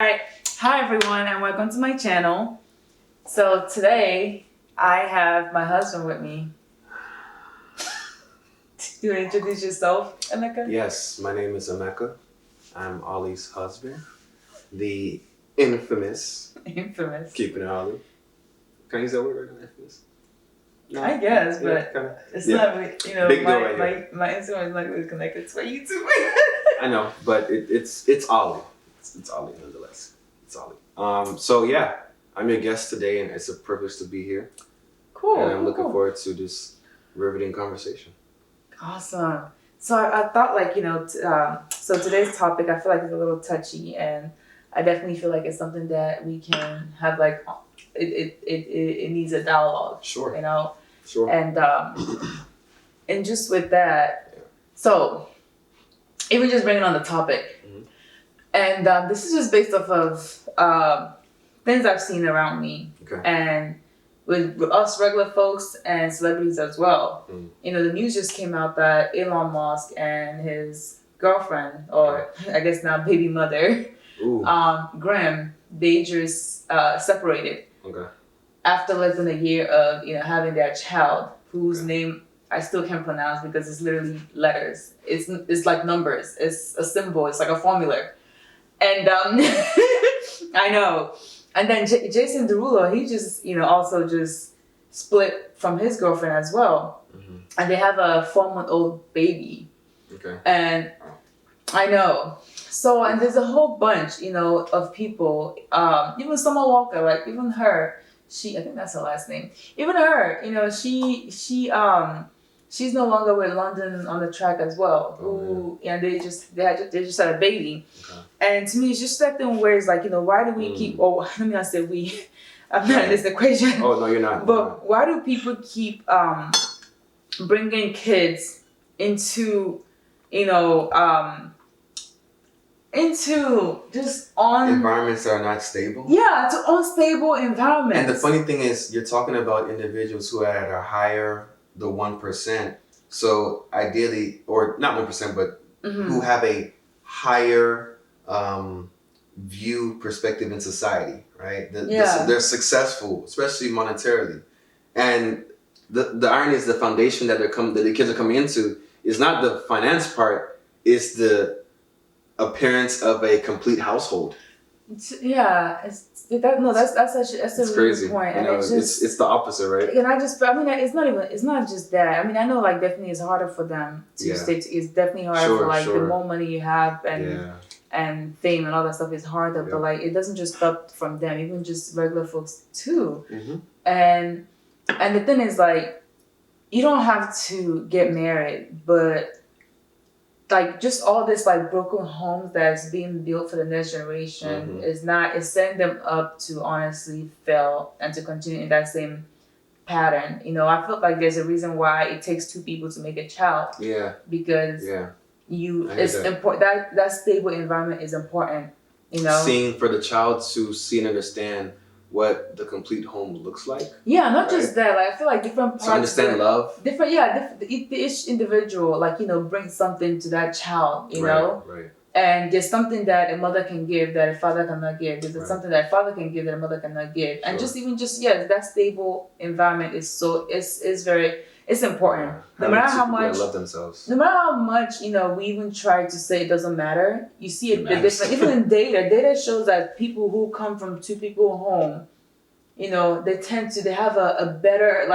Alright, hi everyone and welcome to my channel. So today I have my husband with me. Do you want to introduce yourself, Emeka? Yes, my name is Emeka. I'm Ollie's husband. The infamous. Infamous. Keeping it Ollie. Can I use that word right now? Infamous? No, I guess, but kinda. it's not really, Big deal right here. my Instagram is not really connected to my YouTube. I know, but it's Ollie. It's Ollie nonetheless. It's Ollie. So yeah, I'm your guest today, and it's a privilege to be here. Cool. And I'm looking cool. forward to this riveting conversation. Awesome. So I thought so today's topic I feel like it's a little touchy, and I definitely feel like it's something that we can have it needs a dialogue. Sure. You know. Sure. And just with that, so even just bringing on the topic, and this is just based off of things I've seen around me, and with us regular folks and celebrities as well. You know, the news just came out that Elon Musk and his girlfriend, or I guess now baby mother, Graham, they just separated. Okay. After less than a year of having their child, whose name I still can't pronounce because it's literally letters. It's like numbers. It's a symbol. It's like a formula. And I know. And then Jason Derulo, he just also just split from his girlfriend as well, and they have a 4-month-old baby. Okay. And I know. So and there's a whole bunch of people. Even Summer Walker, like even her. I think that's her last name. Even her, she's no longer with London on the Track as well. And they just had a baby. Okay. And to me, it's just that thing where it's like, why do we keep? Oh, let me not say we. I'm not in this equation. Oh no, you're not. But why do people keep bringing kids into just environments that are not stable. Yeah, to unstable environments. And the funny thing is, you're talking about individuals who are at a higher, the 1%. So ideally, or not 1%, but who have a higher view perspective in society, right? They're successful, especially monetarily. And the irony is the foundation that the kids are coming into is not the finance part, it's the appearance of a complete household. Yeah, that's a crazy really point, and it's the opposite, right? And it's not just that. I mean, I know definitely it's harder for them to stay. It's definitely harder for the more money you have and fame and all that stuff is harder. Yeah. But it doesn't just stop from them. Even just regular folks too. And the thing is you don't have to get married, but just all this broken homes that's being built for the next generation is setting them up to honestly fail and to continue in that same pattern. I feel like there's a reason why it takes 2 people to make a child. Yeah. Because it's important that stable environment is important. Seeing for the child to see and understand what the complete home looks like. Yeah, not just that. I feel like different parts. To understand love. Each individual, brings something to that child, Right. And there's something that a mother can give that a father cannot give. There's something that a father can give that a mother cannot give. And that stable environment is it's important. No matter how much love themselves. No matter how much, we even try to say it doesn't matter. You see it different. Even in data shows that people who come from 2 people home, they have a better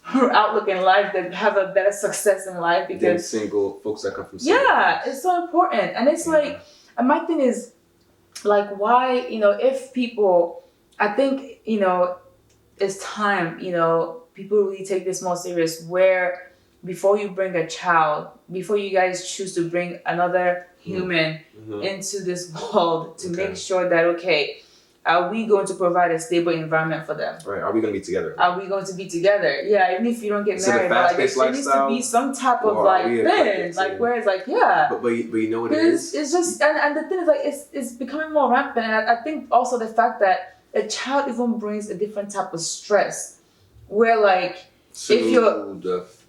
outlook in life, they have a better success in life because single folks that come from single it's so important. And it's and my thing is why, if people, I think, it's time, people really take this more serious, where before you bring a child, before you guys choose to bring another human into this world, to make sure that, are we going to provide a stable environment for them? Right. Are we going to be together? Are we going to be together? Yeah, even if you don't get married, there needs to be some type of thing, where it's But you know what it is? It's just, and the thing is it's becoming more rampant. And I think also the fact that a child even brings a different type of stress, where if you're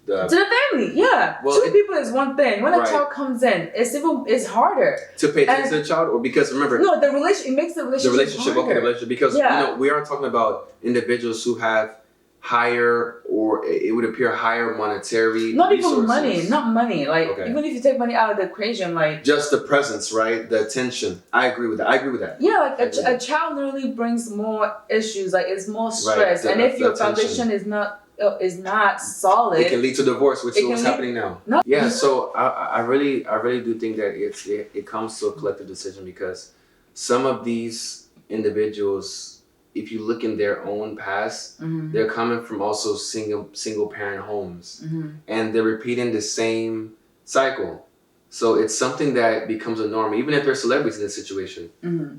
to the family. Yeah, well, 2 people is one thing. When a child comes in, it's harder to pay attention to the child, or because remember, no, the relation, it makes the relationship harder. Okay, the relationship, because we are talking about individuals who have higher, or it would appear higher monetary not resources. Not money, like even if you take money out of the equation, like just the presence, right? The attention. I agree with that. Yeah, like a child literally brings more issues, like it's more stress, and if your foundation is not solid, it can lead to divorce, which is what's happening now. No. Yeah, so I really do think that it comes to a collective decision, because some of these individuals, if you look in their own past, they're coming from also single parent homes, and they're repeating the same cycle. So it's something that becomes a norm, even if they're celebrities in this situation,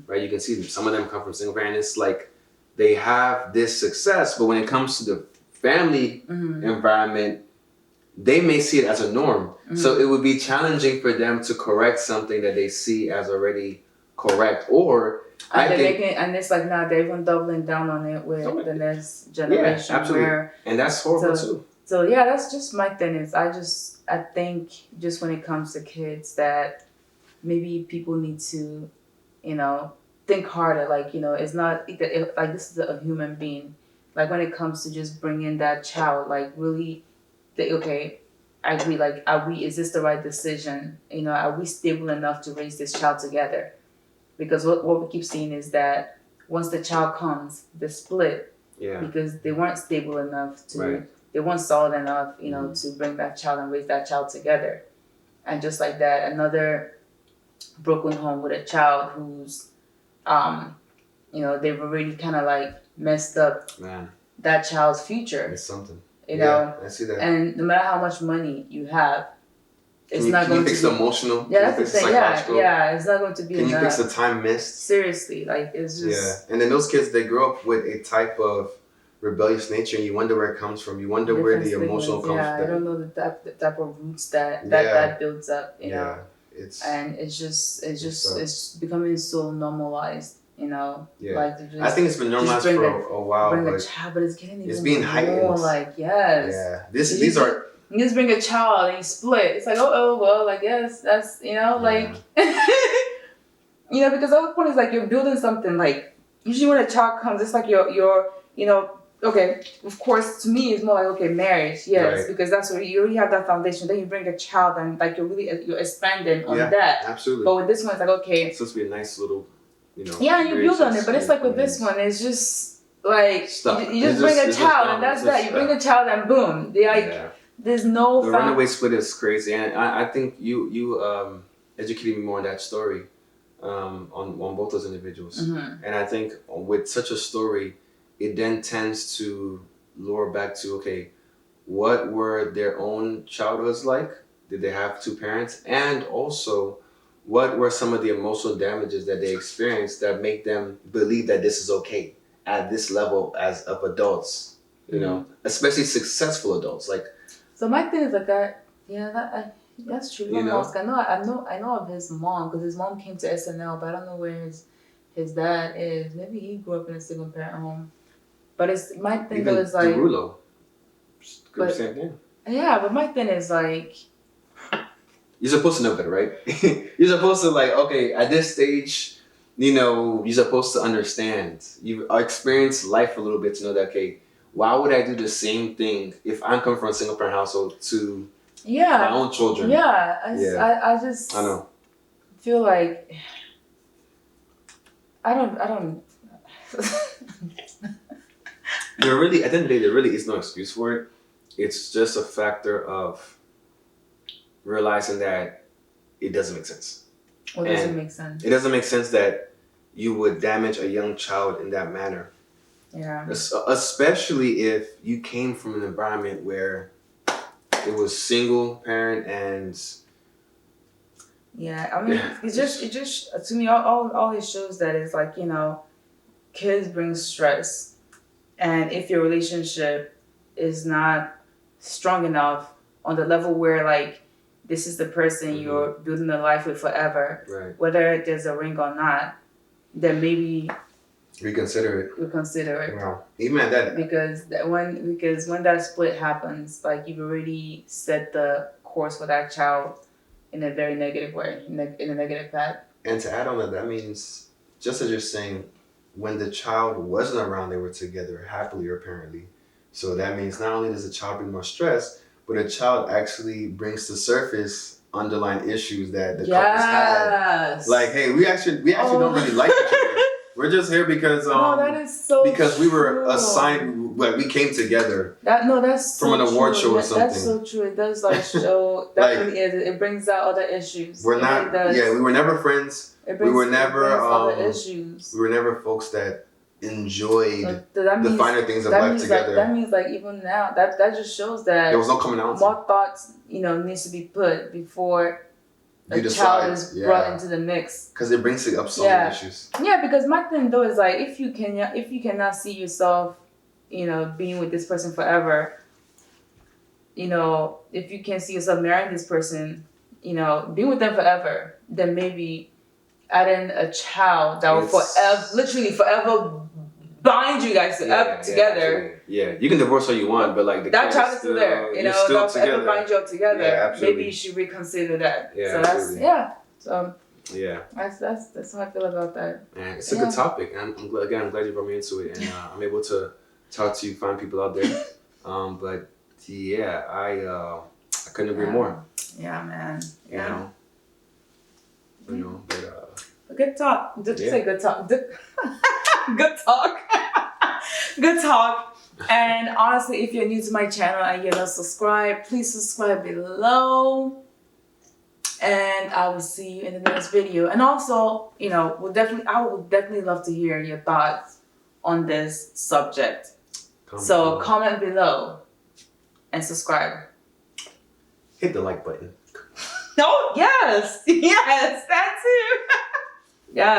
right? You can see some of them come from single parent. It's like they have this success, but when it comes to the family environment, they may see it as a norm. So it would be challenging for them to correct something that they see as already correct, or and it's like now they're even doubling down on it with the next generation. Yeah, absolutely. And that's horrible too. So yeah, that's just my thing. Is I think just when it comes to kids, that maybe people need to, think harder. Like, it's not like this is a human being. Like when it comes to just bringing that child, like really, okay, I agree. Like, is this the right decision? Are we stable enough to raise this child together? Because what we keep seeing is that once the child comes, they split. Yeah. Because they weren't stable enough to, they weren't solid enough, to bring that child and raise that child together. And just like that, another broken home with a child who's, they've already kind of like messed up that child's future. It's something. I see that. And no matter how much money you have, it's not going to fix the emotional. Yeah, that's the thing. Yeah, it's not going to be enough. Can you fix the time missed? Seriously, like it's just. Yeah, and then those kids, they grow up with a type of rebellious nature, and you wonder where it comes from. You wonder where the emotional comes from. Yeah, I don't know the type of roots that builds up. You know. And it's becoming so normalized. Yeah. Like I think it's been normalized for a while, but it's getting even being heightened. More like yes. Yeah. These are. You just bring a child and you split. It's like, well, I guess that's, like, because the whole point is like you're building something. Like usually when a child comes, it's like you're okay. Of course, to me, it's more like okay, marriage, yes, because that's where you already have that foundation. Then you bring a child and like you're expanding on that. Absolutely. But with this one, it's like okay, it's supposed to be a nice little, Yeah, and you build on it, but it's like with this one, it's just like you just bring a child and that's that. You bring a child and boom, they like. Yeah. There's no. The runaway split is crazy, and I think you educated me more on that story, on both those individuals, and I think with such a story, it then tends to lure back to okay, what were their own childhoods like? Did they have 2 parents? And also, what were some of the emotional damages that they experienced that make them believe that this is okay at this level as of adults? Especially successful adults like. So my thing is like that. Yeah, that's true. Elon Musk. I know of his mom because his mom came to SNL, but I don't know where his dad is. Maybe he grew up in a single parent home. But it's my thing Even is like Derulo. Same thing. Yeah, but my thing is like you're supposed to know better, right? You're supposed to like okay at this stage, you're supposed to understand. You've experienced life a little bit to know that okay. Why would I do the same thing if I'm coming from a single parent household to my own children? Yeah, I just know. Feel like I don't. There really, at the end of the day, there really is no excuse for it. It's just a factor of realizing that it doesn't make sense. What doesn't make sense? It doesn't make sense that you would damage a young child in that manner. Yeah. Especially if you came from an environment where it was single parent and. Yeah, I mean, it just to me all it shows that is like kids bring stress, and if your relationship is not strong enough on the level where like this is the person you're building a life with forever, whether there's a ring or not, then maybe. reconsider it. Yeah. Even at that. Because when that split happens, like you've already set the course for that child in a very negative way, in a negative path. And to add on that means, just as you're saying, when the child wasn't around, they were together happily or apparently. So that means not only does the child bring more stress, but a child actually brings to surface underlying issues that the couples had. Like, hey, we actually don't really like each other. We're just here because that is so because we were true. Assigned, like we came together. That's so from an award show or something. That's so true. It does like show that like, really is. It brings out other issues. We're not. Yeah, we were never friends. We were never other issues. We were never folks that enjoyed the finer things of life together. That means like even now that just shows that there was no commonality. More thoughts needs to be put before a child is brought into the mix. Because it brings up so many issues. Yeah, because my thing though is like if you cannot see yourself, being with this person forever, if you can't see yourself marrying this person, being with them forever, then maybe adding a child that will forever bind you guys together. Yeah, you can divorce all you want, but like that child is still there. Still they'll forever bind you up together. Yeah, maybe you should reconsider that. Yeah, so absolutely. That's how I feel about that. And it's a good topic. I'm glad you brought me into it, and I'm able to talk to you, find people out there. But yeah, I couldn't agree more. Yeah, man. Yeah. But good talk. Just say good talk. Good talk. Good talk. And honestly, if you're new to my channel and you're not subscribed, please subscribe below. And I will see you in the next video. And also, I would definitely love to hear your thoughts on this subject. Comment below and subscribe. Hit the like button. Oh, yes. Yes, that's it. Yeah.